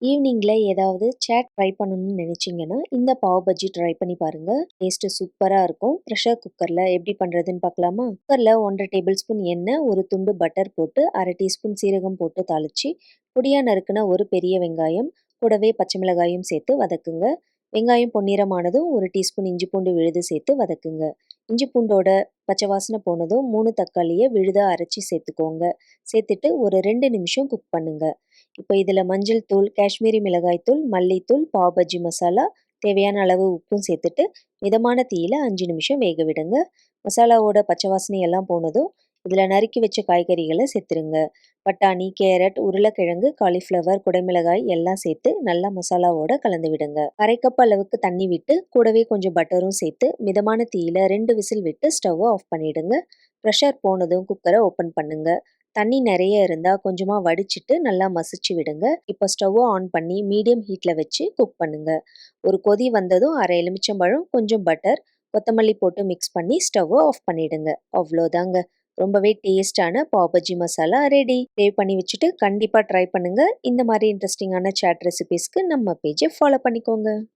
ஈவினிங்ல ஏதாவது chat try பண்ணணும்னு நினைச்சீங்கன்னா, இந்த பாவ் பஜ்ஜி ட்ரை பண்ணி பாருங்க. டேஸ்ட் சூப்பரா இருக்கும். பிரஷர் குக்கர்ல எப்படி பண்றதுன்னு பார்க்கலாமா? குக்கர்ல 1 1/2 டேபிள் ஸ்பூன் எண்ணெய், ஒரு துண்டு பட்டர் போட்டு 1/2 டீஸ்பூன் சீரகம் போட்டு தாளிச்சு, பொடியா நறுக்குன ஒரு பெரிய வெங்காயம், கூடவே பச்சை மிளகாயும் சேர்த்து வதக்குங்க. வெங்காயம் பொன்னிறமானதும் 1 டீஸ்பூன் இஞ்சி பூண்டு விழுது சேர்த்து வதக்குங்க. இஞ்சி பூண்டோட பச்சை வாசனை போனதும் 3 தக்காளியை விழுதா அரைச்சி சேர்த்துக்கோங்க. சேர்த்துட்டு ஒரு 2 நிமிஷம் குக் பண்ணுங்க. இப்போ இதில் மஞ்சள் தூள், காஷ்மீரி மிளகாய் தூள், மல்லித்தூள், பாவ் பஜ்ஜி மசாலா, தேவையான அளவு உப்பும் சேர்த்துட்டு மிதமான தீயில 5 நிமிஷம் வேக விடுங்க. மசாலாவோட பச்சை வாசனை எல்லாம் போனதும் இதில் நறுக்கி வச்ச காய்கறிகளை சேர்த்துருங்க. பட்டாணி, கேரட், உருளைக்கிழங்கு, காலிஃப்ளவர், குடைமிளகாய் எல்லாம் சேர்த்து நல்லா மசாலாவோட கலந்து விடுங்க. 1/2 கப் அளவுக்கு தண்ணி விட்டு கூடவே கொஞ்சம் பட்டரும் சேர்த்து மிதமான தீயில 2 விசில் விட்டு ஸ்டவ்வை ஆஃப் பண்ணிடுங்க. ப்ரெஷர் போனதும் குக்கரை ஓப்பன் பண்ணுங்க. தண்ணி நிறைய இருந்தால் கொஞ்சமாக வடிச்சிட்டு நல்லா மசிச்சு விடுங்க. இப்போ ஸ்டவ்வை ஆன் பண்ணி மீடியம் ஹீட்டில் வச்சு குக் பண்ணுங்க. ஒரு கொதி வந்ததும் 1/2 எலுமிச்சம்பழம், கொஞ்சம் பட்டர், கொத்தமல்லி போட்டு மிக்ஸ் பண்ணி ஸ்டவ்வை ஆஃப் பண்ணிடுங்க. அவ்வளோதாங்க. ரொம்பவே டேஸ்டான பாவ் பஜ்ஜி மசாலா ரெடி. சேவ் பண்ணி வச்சுட்டு கண்டிப்பாக ட்ரை பண்ணுங்க. இந்த மாதிரி இன்ட்ரெஸ்டிங்கான சாட் ரெசிபீஸ்க்கு நம்ம பேஜை ஃபாலோ பண்ணிக்கோங்க.